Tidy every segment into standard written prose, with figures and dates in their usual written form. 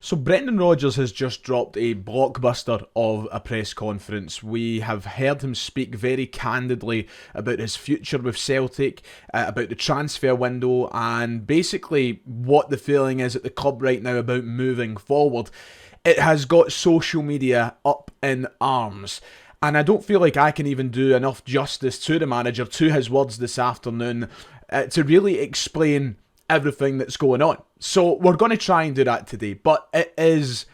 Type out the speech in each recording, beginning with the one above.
So Brendan Rodgers has just dropped a blockbuster of a press conference. We have heard him speak very candidly about his future with Celtic, about the transfer window, and basically what the feeling is at the club right now about moving forward. It has got social media up in arms. And I don't feel like I can even do enough justice to the manager, to his words this afternoon, to really explain everything that's going on. So we're going to try and do that today, but it is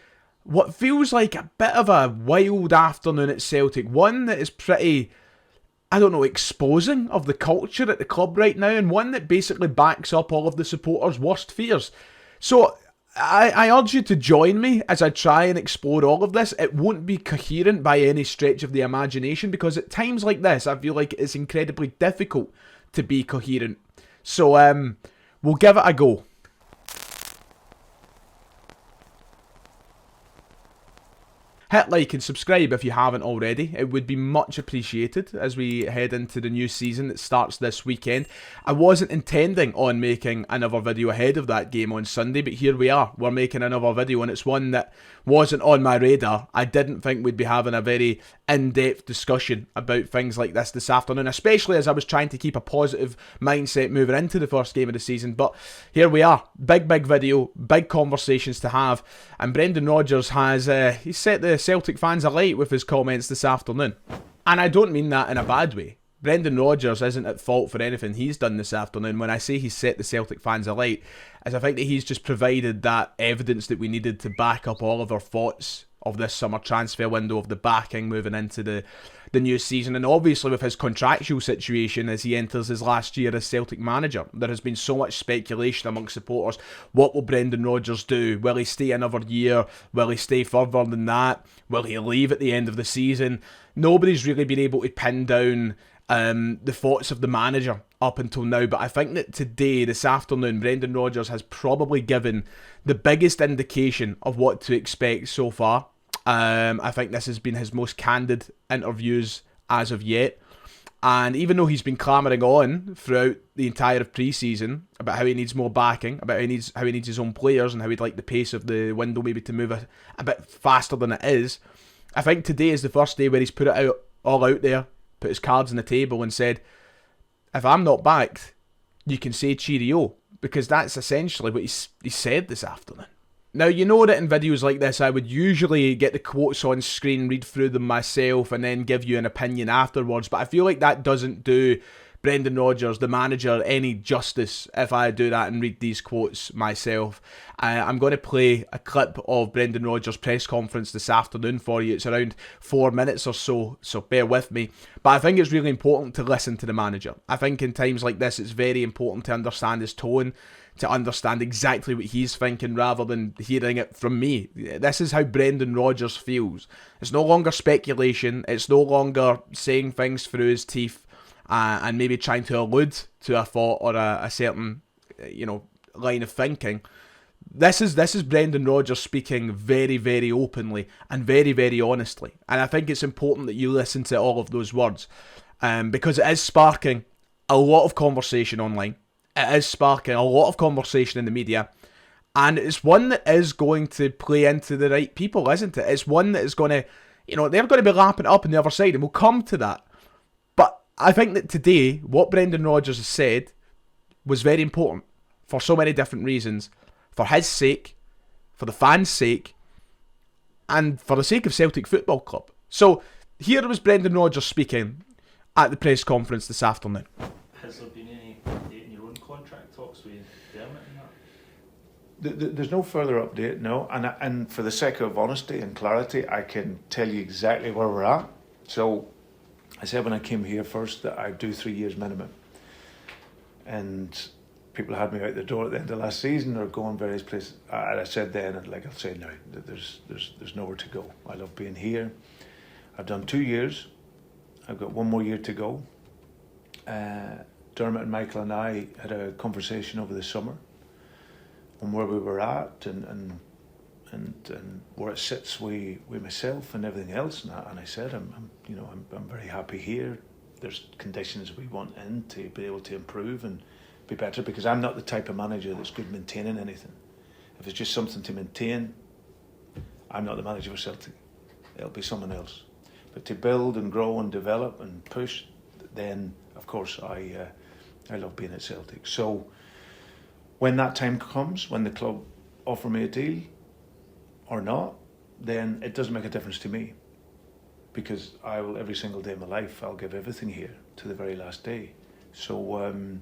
what feels like a bit of a wild afternoon at Celtic, one that is pretty, I don't know, exposing of the culture at the club right now, and one that basically backs up all of the supporters' worst fears. So I urge you to join me as I try and explore all of this. It won't be coherent by any stretch of the imagination, because at times like this I feel like it's incredibly difficult to be coherent. So we'll give it a go. Hit like and subscribe if you haven't already. It would be much appreciated as we head into the new season that starts this weekend. I wasn't intending on making another video ahead of that game on Sunday, but here we are. We're making another video, and it's one that wasn't on my radar. I didn't think we'd be having a very in-depth discussion about things like this afternoon, especially as I was trying to keep a positive mindset moving into the first game of the season. But here we are. Big video, big conversations to have. And Brendan Rodgers has he's set the Celtic fans alight with his comments this afternoon. And I don't mean that in a bad way. Brendan Rodgers isn't at fault for anything he's done this afternoon. When I say he's set the Celtic fans alight, as I think that he's just provided that evidence that we needed to back up all of our thoughts of this summer transfer window, of the backing moving into the new season, and obviously with his contractual situation as he enters his last year as Celtic manager. There has been so much speculation amongst supporters. What will Brendan Rodgers do? Will he stay another year? Will he stay further than that? Will he leave at the end of the season? Nobody's really been able to pin down the thoughts of the manager up until now, but I think that today, this afternoon, Brendan Rodgers has probably given the biggest indication of what to expect so far. I think this has been his most candid interviews as of yet. And even though he's been clamouring on throughout the entire of pre-season about how he needs more backing, about how he needs his own players, and how he'd like the pace of the window maybe to move a bit faster than it is, I think today is the first day where he's put it all out there, put his cards on the table and said, if I'm not backed, you can say cheerio, because that's essentially what he said this afternoon. Now, you know that in videos like this, I would usually get the quotes on screen, read through them myself, and then give you an opinion afterwards, but I feel like that doesn't do Brendan Rodgers, the manager, any justice if I do that and read these quotes myself. I'm going to play a clip of Brendan Rodgers' press conference this afternoon for you. It's around 4 minutes or so bear with me. But I think it's really important to listen to the manager. I think in times like this, it's very important to understand his tone, to understand exactly what he's thinking rather than hearing it from me. This is how Brendan Rodgers feels. It's no longer speculation. It's no longer saying things through his teeth and maybe trying to allude to a thought or a certain, line of thinking. This is Brendan Rodgers speaking very, very openly and very, very honestly. And I think it's important that you listen to all of those words because it is sparking a lot of conversation online. It is sparking a lot of conversation in the media. And it's one that is going to play into the right people, isn't it? It's one that is going to, they're going to be lapping up on the other side, and we'll come to that. But I think that today, what Brendan Rodgers has said was very important for so many different reasons. For his sake, for the fans' sake, and for the sake of Celtic Football Club. So, here was Brendan Rodgers speaking at the press conference this afternoon. Has there been any update in your own contract talks with Dermot and that? There's no further update, no. And for the sake of honesty and clarity, I can tell you exactly where we're at. So, I said when I came here first that I'd do 3 years minimum. And people had me out the door at the end of last season or going various places. And I said then, and like I'll say now, that there's nowhere to go. I love being here. I've done 2 years. I've got 1 more year to go. Dermot and Michael and I had a conversation over the summer on where we were at and where it sits with myself and everything else. And I said, I'm very happy here. There's conditions we want in to be able to improve and be better, because I'm not the type of manager that's good maintaining anything. If it's just something to maintain, I'm not the manager for Celtic. It'll be someone else. But to build and grow and develop and push, then of course I love being at Celtic. So when that time comes, when the club offer me a deal or not, then it doesn't make a difference to me, because I will, every single day of my life, I'll give everything here to the very last day. So and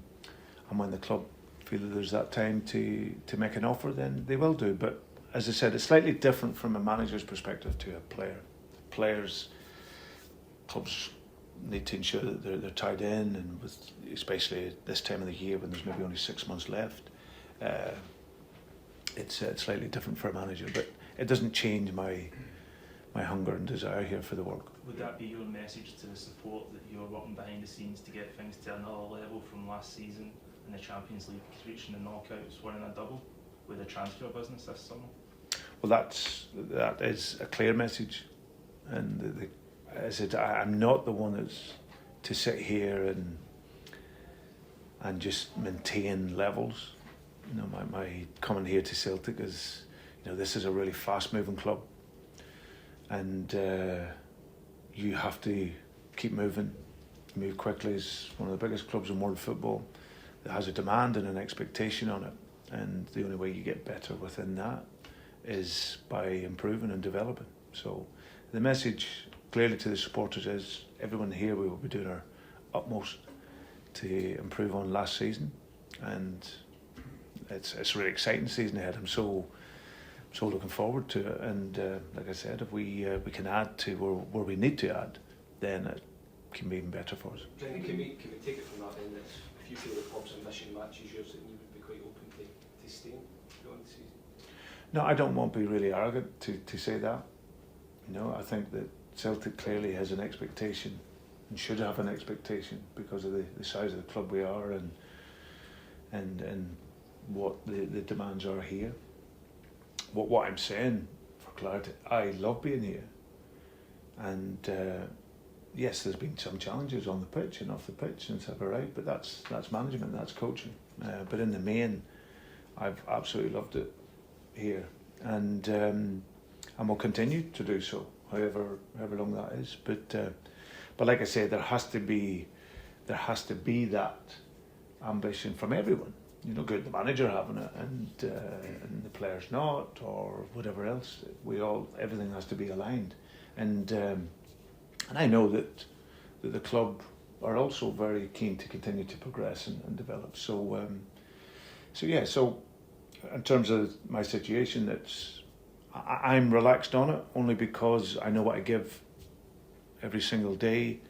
when the club feel that there's that time to make an offer, then they will do. But as I said, it's slightly different from a manager's perspective to a player. Players, clubs need to ensure that they're tied in, and with, especially at this time of the year when there's maybe only 6 months left, it's slightly different for a manager. But it doesn't change my hunger and desire here for the work. Would that be your message to the support, that you're working behind the scenes to get things to another level from last season in the Champions League, reaching the knockouts, winning a double with a transfer business this summer? Well, that is a clear message, and as I said, I'm not the one that's to sit here and just maintain levels. You know, my coming here to Celtic is, you know, this is a really fast-moving club, and you have to keep moving, move quickly. It's one of the biggest clubs in world football that has a demand and an expectation on it, and the only way you get better within that is by improving and developing. So the message clearly to the supporters is, everyone here, we will be doing our utmost to improve on last season, and it's a really exciting season ahead. I'm so looking forward to it, and like I said, if we can add to where we need to add, then it can be even better for us. Can we take it from that then, that if you feel the club's ambition matches yours, then you would be quite open to staying beyond the season? No, I don't want to be really arrogant to say that. You know, I think that Celtic clearly has an expectation and should have an expectation because of the size of the club we are and what the demands are here. What I'm saying, for clarity, I love being here, and yes, there's been some challenges on the pitch and off the pitch since I've arrived, but that's management, that's coaching. But in the main, I've absolutely loved it here, and will continue to do so, however long that is. But like I say, there has to be that ambition from everyone. You know, good, the manager having it, and the players not, or whatever else. Everything has to be aligned, and I know that the club are also very keen to continue to progress and develop. So in terms of my situation, I'm relaxed on it only because I know what I give every single day,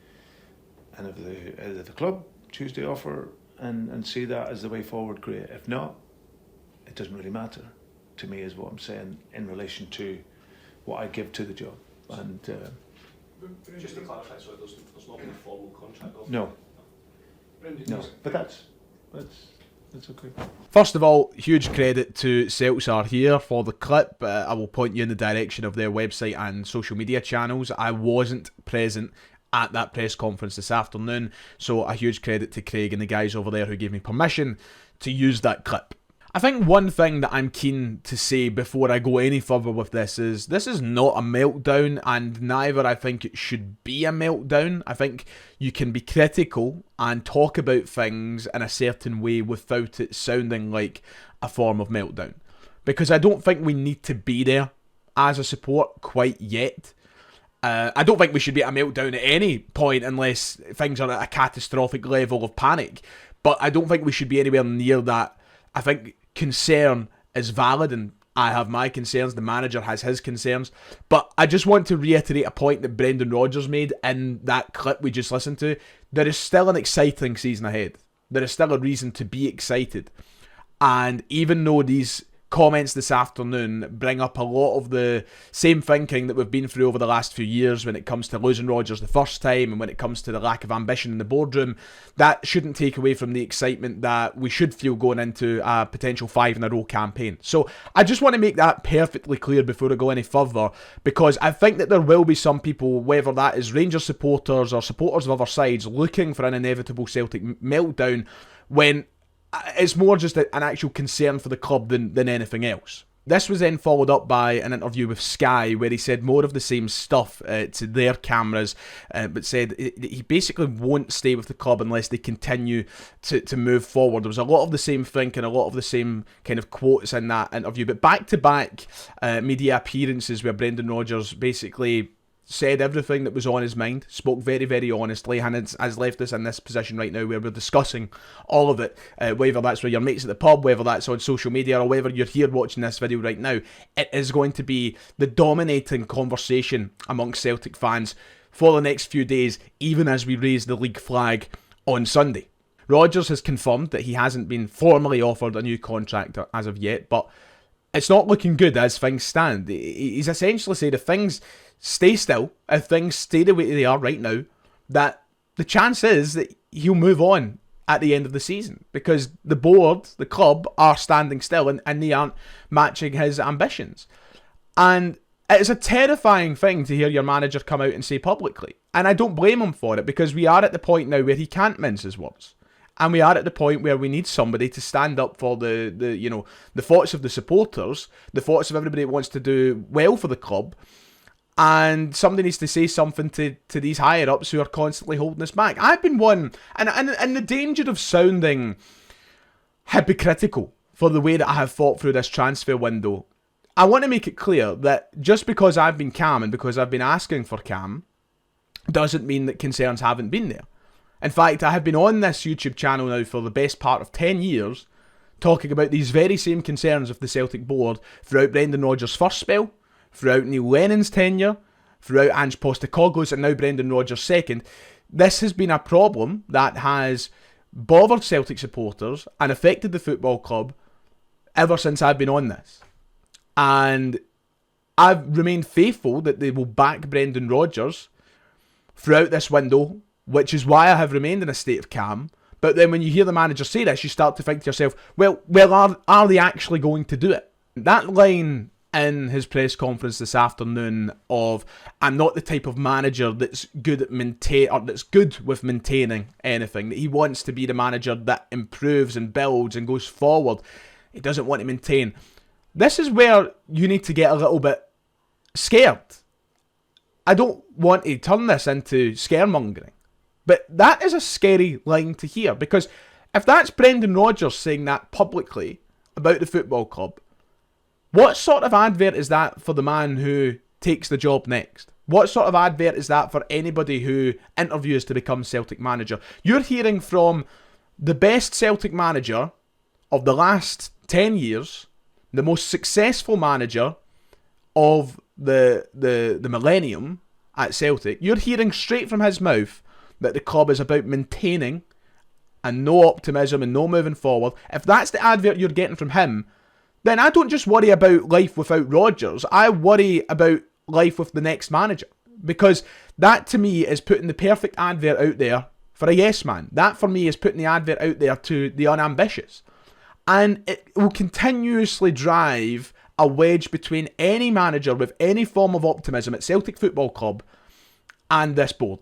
and if the club choose to offer and see that as the way forward, great. If not, it doesn't really matter to me, is what I'm saying in relation to what I give to the job. And just to clarify, so there's not been a formal contract offer? No, but that's okay. First of all, huge credit to Celtsar here for the clip. I will point you in the direction of their website and social media channels. I wasn't present at that press conference this afternoon, so a huge credit to Craig and the guys over there who gave me permission to use that clip. I think one thing that I'm keen to say before I go any further with this is not a meltdown, and neither I think it should be a meltdown. I think you can be critical and talk about things in a certain way without it sounding like a form of meltdown, because I don't think we need to be there as a support quite yet. I don't think we should be at a meltdown at any point unless things are at a catastrophic level of panic, but I don't think we should be anywhere near that. I think concern is valid, and I have my concerns, the manager has his concerns, but I just want to reiterate a point that Brendan Rodgers made in that clip we just listened to. There is still an exciting season ahead. There is still a reason to be excited, and even though these comments this afternoon bring up a lot of the same thinking that we've been through over the last few years when it comes to losing Rodgers the first time and when it comes to the lack of ambition in the boardroom, that shouldn't take away from the excitement that we should feel going into a potential 5-in-a-row campaign. So I just want to make that perfectly clear before I go any further, because I think that there will be some people, whether that is Rangers supporters or supporters of other sides, looking for an inevitable Celtic meltdown when it's more just an actual concern for the club than anything else. This was then followed up by an interview with Sky where he said more of the same stuff to their cameras, but said he basically won't stay with the club unless they continue to move forward. There was a lot of the same thinking, a lot of the same kind of quotes in that interview, but back-to-back media appearances where Brendan Rodgers basically said everything that was on his mind, spoke very, very honestly, and has left us in this position right now where we're discussing all of it, whether that's with your mates at the pub, whether that's on social media, or whether you're here watching this video right now. It is going to be the dominating conversation amongst Celtic fans for the next few days, even as we raise the league flag on Sunday. Rodgers has confirmed that he hasn't been formally offered a new contract as of yet, but it's not looking good as things stand. He's essentially said if things stay still, if things stay the way they are right now, that the chance is that he'll move on at the end of the season because the board, the club, are standing still and they aren't matching his ambitions. And it's a terrifying thing to hear your manager come out and say publicly. And I don't blame him for it because we are at the point now where he can't mince his words. And we are at the point where we need somebody to stand up for the thoughts of the supporters, the thoughts of everybody that wants to do well for the club. And somebody needs to say something to these higher-ups who are constantly holding us back. I've been one, and the danger of sounding hypocritical for the way that I have fought through this transfer window, I want to make it clear that just because I've been calm and because I've been asking for calm, doesn't mean that concerns haven't been there. In fact, I have been on this YouTube channel now for the best part of 10 years, talking about these very same concerns of the Celtic board throughout Brendan Rodgers' first spell, throughout Neil Lennon's tenure, throughout Ange Postecoglou's and now Brendan Rodgers' second. This has been a problem that has bothered Celtic supporters and affected the football club ever since I've been on this. And I've remained faithful that they will back Brendan Rodgers throughout this window, which is why I have remained in a state of calm. But then when you hear the manager say this, you start to think to yourself, well, are they actually going to do it? That line in his press conference this afternoon of I'm not the type of manager that's good at that's good with maintaining anything, that he wants to be the manager that improves and builds and goes forward. He doesn't want to maintain. This is where you need to get a little bit scared. I don't want to turn this into scaremongering, but that is a scary line to hear, because if that's Brendan Rodgers saying that publicly about the football club, what sort of advert is that for the man who takes the job next? What sort of advert is that for anybody who interviews to become Celtic manager? You're hearing from the best Celtic manager of the last 10 years, the most successful manager of the millennium at Celtic. You're hearing straight from his mouth that the club is about maintaining and no optimism and no moving forward. If that's the advert you're getting from him, then I don't just worry about life without Rodgers. I worry about life with the next manager. Because that, to me, is putting the perfect advert out there for a yes man. That, for me, is putting the advert out there to the unambitious. And it will continuously drive a wedge between any manager with any form of optimism at Celtic Football Club and this board.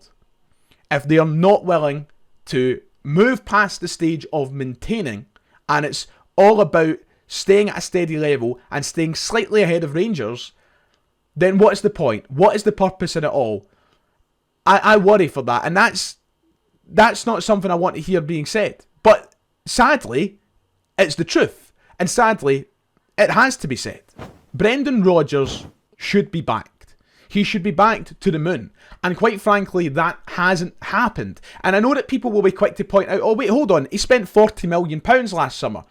If they are not willing to move past the stage of maintaining, and it's all about staying at a steady level and staying slightly ahead of Rangers, then what's the point? What is the purpose in it all? I worry for that, and that's not something I want to hear being said. But sadly, it's the truth, and sadly, it has to be said. Brendan Rodgers should be backed. He should be backed to the moon. And quite frankly, that hasn't happened. And I know that people will be quick to point out, oh wait, hold on, he spent £40 million last summer.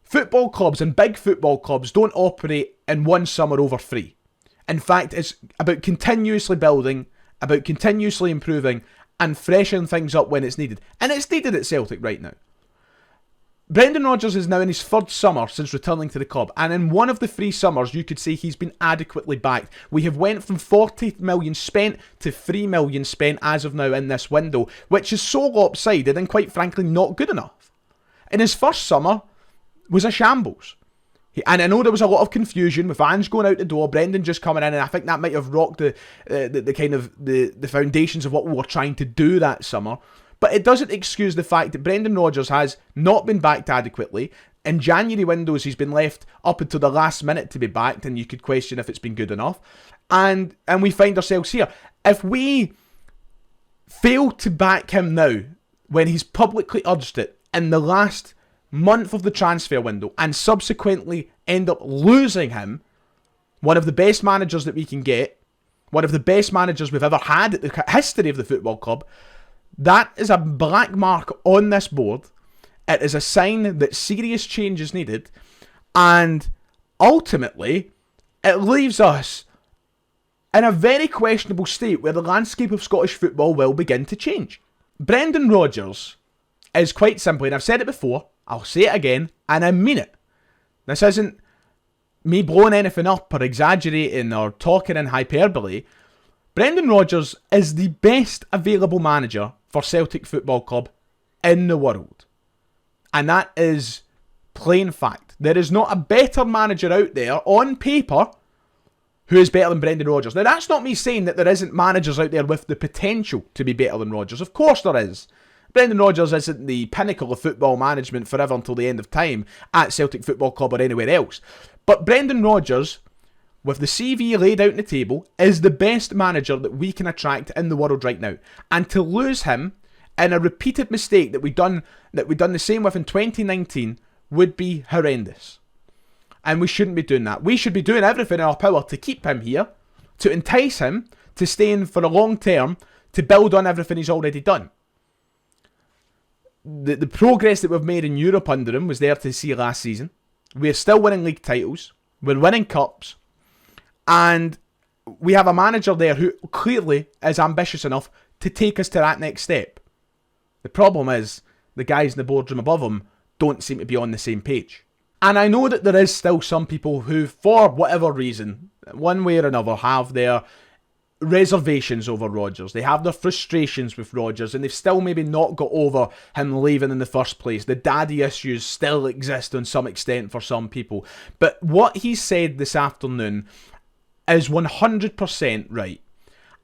Football clubs and big football clubs don't operate in one summer over three. In fact, it's about continuously building, about continuously improving, and freshening things up when it's needed. And it's needed at Celtic right now. Brendan Rodgers is now in his third summer since returning to the club, and in one of the 3 summers you could say he's been adequately backed. We have went from 40 million spent to 3 million spent as of now in this window, which is so lopsided and quite frankly not good enough. In his first summer was a shambles. And I know there was a lot of confusion with Ange going out the door, Brendan just coming in, and I think that might have rocked the kind of the foundations of what we were trying to do that summer. But it doesn't excuse the fact that Brendan Rodgers has not been backed adequately. In January windows, he's been left up until the last minute to be backed, and you could question if it's been good enough. And we find ourselves here. If we fail to back him now, when he's publicly urged it in the last month of the transfer window, and subsequently end up losing him, one of the best managers that we can get, one of the best managers we've ever had in the history of the football club, that is a black mark on this board. It is a sign that serious change is needed, and ultimately it leaves us in a very questionable state where the landscape of Scottish football will begin to change. Brendan Rodgers is quite simply, and I've said it before, I'll say it again, and I mean it. This isn't me blowing anything up or exaggerating or talking in hyperbole. Brendan Rodgers is the best available manager for Celtic Football Club in the world. And that is plain fact. There is not a better manager out there on paper who is better than Brendan Rodgers. Now, that's not me saying that there isn't managers out there with the potential to be better than Rodgers. Of course there is. Brendan Rodgers isn't the pinnacle of football management forever until the end of time at Celtic Football Club or anywhere else. But Brendan Rodgers, with the CV laid out on the table, is the best manager that we can attract in the world right now. And to lose him in a repeated mistake that we've done the same with in 2019 would be horrendous. And we shouldn't be doing that. We should be doing everything in our power to keep him here, to entice him to stay in for the long term, to build on everything he's already done. The progress that we've made in Europe under him was there to see last season. We're still winning league titles. We're winning cups. And we have a manager there who clearly is ambitious enough to take us to that next step. The problem is, the guys in the boardroom above him don't seem to be on the same page. And I know that there is still some people who, for whatever reason, one way or another, have their reservations over Rodgers. They have their frustrations with Rodgers, and they've still maybe not got over him leaving in the first place. The daddy issues still exist on some extent for some people. But what he said this afternoon is 100% right.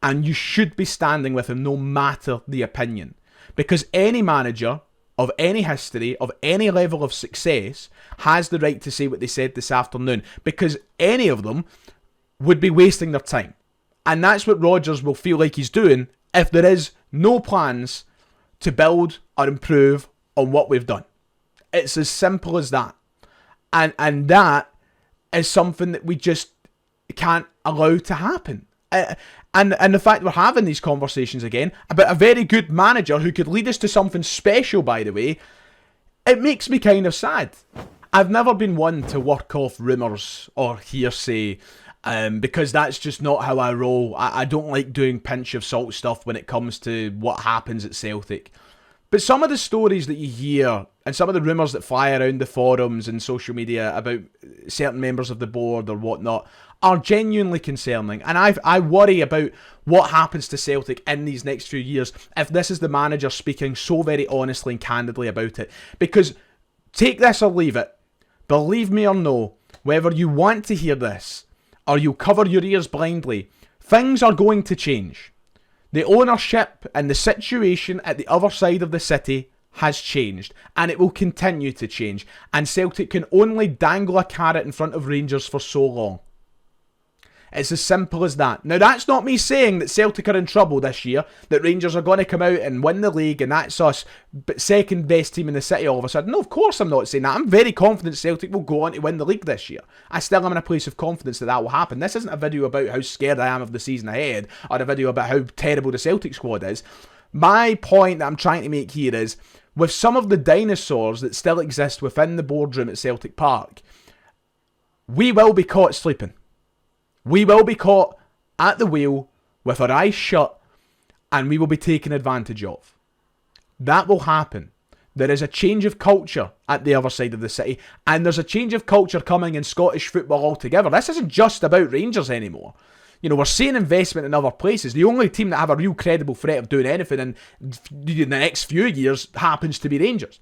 And you should be standing with him no matter the opinion. Because any manager of any history, of any level of success, has the right to say what they said this afternoon. Because any of them would be wasting their time. And that's what Rodgers will feel like he's doing if there is no plans to build or improve on what we've done. It's as simple as that. And that is something that we just can't allow to happen. And the fact we're having these conversations again about a very good manager who could lead us to something special, by the way, it makes me kind of sad. I've never been one to work off rumours or hearsay, because that's just not how I roll. I don't like doing pinch of salt stuff when it comes to what happens at Celtic. But some of the stories that you hear and some of the rumours that fly around the forums and social media about certain members of the board or whatnot are genuinely concerning. And I worry about what happens to Celtic in these next few years if this is the manager speaking so very honestly and candidly about it. Because take this or leave it. Believe me or no, whether you want to hear this or you cover your ears blindly, things are going to change. The ownership and the situation at the other side of the city has changed, and it will continue to change, and Celtic can only dangle a carrot in front of Rangers for so long. It's as simple as that. Now, that's not me saying that Celtic are in trouble this year, that Rangers are going to come out and win the league and that's us second best team in the city all of a sudden. No, of course I'm not saying that. I'm very confident Celtic will go on to win the league this year. I still am in a place of confidence that that will happen. This isn't a video about how scared I am of the season ahead or a video about how terrible the Celtic squad is. My point that I'm trying to make here is, with some of the dinosaurs that still exist within the boardroom at Celtic Park, we will be caught sleeping. We will be caught at the wheel with our eyes shut, and we will be taken advantage of. That will happen. There is a change of culture at the other side of the city, and there's a change of culture coming in Scottish football altogether. This isn't just about Rangers anymore. You know, we're seeing investment in other places. The only team that have a real credible threat of doing anything in the next few years happens to be Rangers.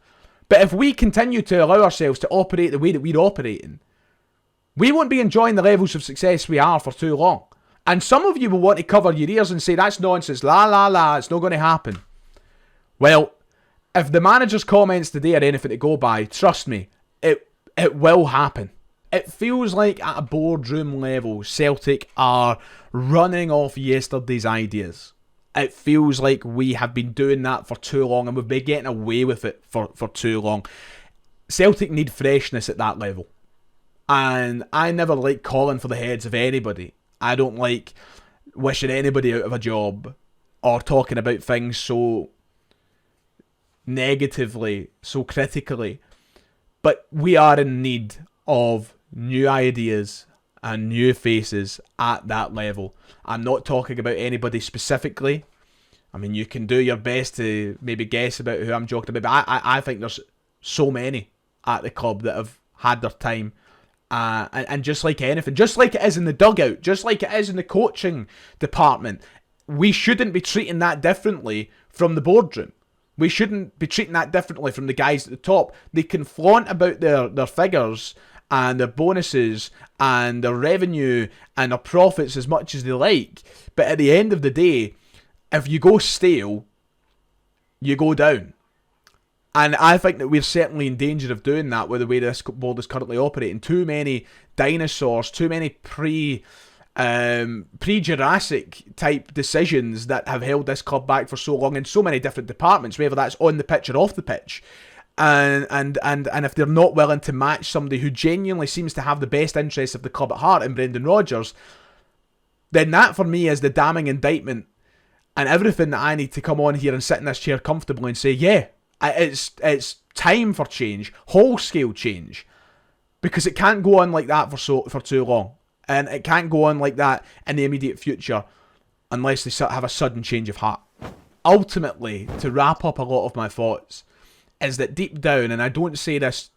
But if we continue to allow ourselves to operate the way that we're operating, we won't be enjoying the levels of success we are for too long. And some of you will want to cover your ears and say, that's nonsense, la la la, it's not going to happen. Well, if the manager's comments today are anything to go by, trust me, it will happen. It feels like at a boardroom level, Celtic are running off yesterday's ideas. It feels like we have been doing that for too long and we've been getting away with it for too long. Celtic need freshness at that level. And I never like calling for the heads of anybody. I don't like wishing anybody out of a job or talking about things so negatively, so critically. But we are in need of new ideas and new faces at that level. I'm not talking about anybody specifically. I mean, you can do your best to maybe guess about who I'm joking about, but I think there's so many at the club that have had their time. And just like anything, just like it is in the dugout, just like it is in the coaching department, we shouldn't be treating that differently from the boardroom. We shouldn't be treating that differently from the guys at the top. They can flaunt about their figures and their bonuses and their revenue and their profits as much as they like. But at the end of the day, if you go stale, you go down. And I think that we're certainly in danger of doing that with the way this board is currently operating. Too many dinosaurs, too many pre-Jurassic type decisions that have held this club back for so long in so many different departments, whether that's on the pitch or off the pitch. And if they're not willing to match somebody who genuinely seems to have the best interests of the club at heart in Brendan Rodgers, then that for me is the damning indictment and everything that I need to come on here and sit in this chair comfortably and say, yeah, it's time for change, whole scale change, because it can't go on like that for too long, and it can't go on like that in the immediate future unless they have a sudden change of heart. Ultimately, to wrap up a lot of my thoughts, is that deep down, and I don't say this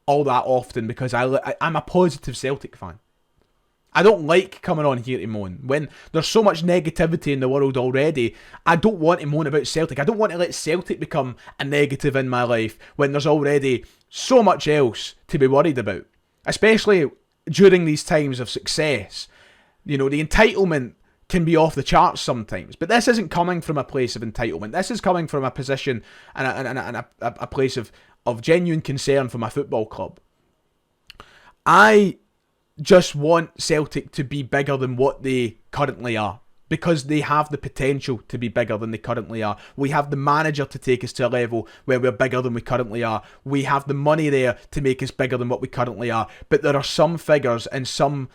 all that often because I'm a positive Celtic fan. I don't like coming on here to moan. When there's so much negativity in the world already, I don't want to moan about Celtic. I don't want to let Celtic become a negative in my life when there's already so much else to be worried about. Especially during these times of success. You know, the entitlement can be off the charts sometimes. But this isn't coming from a place of entitlement. This is coming from a position and a place of genuine concern for my football club. I just want Celtic to be bigger than what they currently are, because they have the potential to be bigger than they currently are. We have the manager to take us to a level where we're bigger than we currently are. We have the money there to make us bigger than what we currently are. But there are some figures and some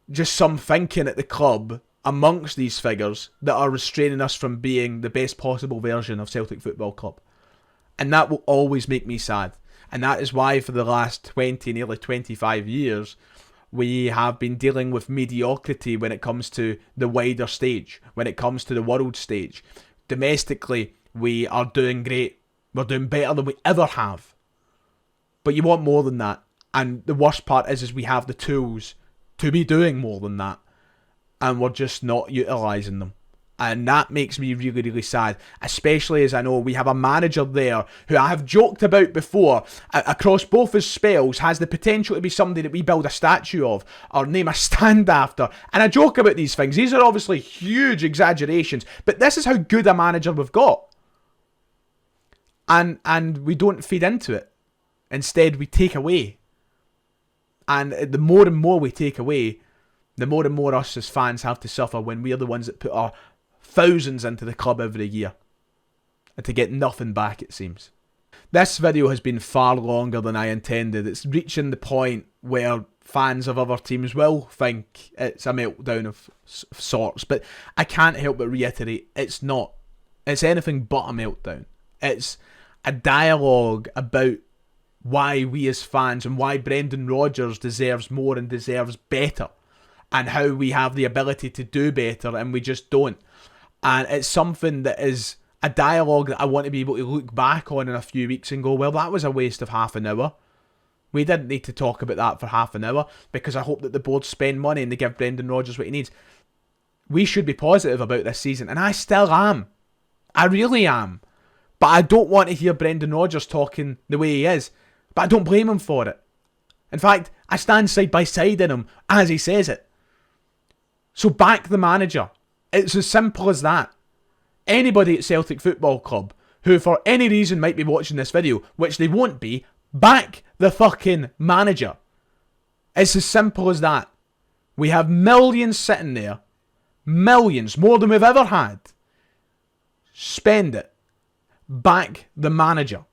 thinking at the club amongst these figures that are restraining us from being the best possible version of Celtic Football Club. And that will always make me sad. And that is why for the last 20, nearly 25 years, we have been dealing with mediocrity when it comes to the wider stage, when it comes to the world stage. Domestically, we are doing great. We're doing better than we ever have. But you want more than that. And the worst part is we have the tools to be doing more than that. And we're just not utilising them. And that makes me really, really sad, especially as I know we have a manager there who I have joked about before, across both his spells, has the potential to be somebody that we build a statue of or name a stand after. And I joke about these things. These are obviously huge exaggerations, but this is how good a manager we've got. And we don't feed into it. Instead, we take away. And the more and more we take away, the more and more us as fans have to suffer when we are the ones that put our thousands into the club every year, and to get nothing back, it seems. This video has been far longer than I intended. It's reaching the point where fans of other teams will think it's a meltdown of sorts, but I can't help but reiterate, it's not. It's anything but a meltdown. It's a dialogue about why we as fans and why Brendan Rodgers deserves more and deserves better, and how we have the ability to do better and we just don't. And it's something that is a dialogue that I want to be able to look back on in a few weeks and go, well, that was a waste of half an hour. We didn't need to talk about that for half an hour, because I hope that the board spend money and they give Brendan Rodgers what he needs. We should be positive about this season, and I still am. I really am. But I don't want to hear Brendan Rodgers talking the way he is. But I don't blame him for it. In fact, I stand side by side in him as he says it. So back the manager. It's as simple as that. anybody at Celtic Football Club who for any reason might be watching this video, which they won't be, back the fucking manager. It's as simple as that. We have millions sitting there. Millions, more than we've ever had. Spend it. Back the manager.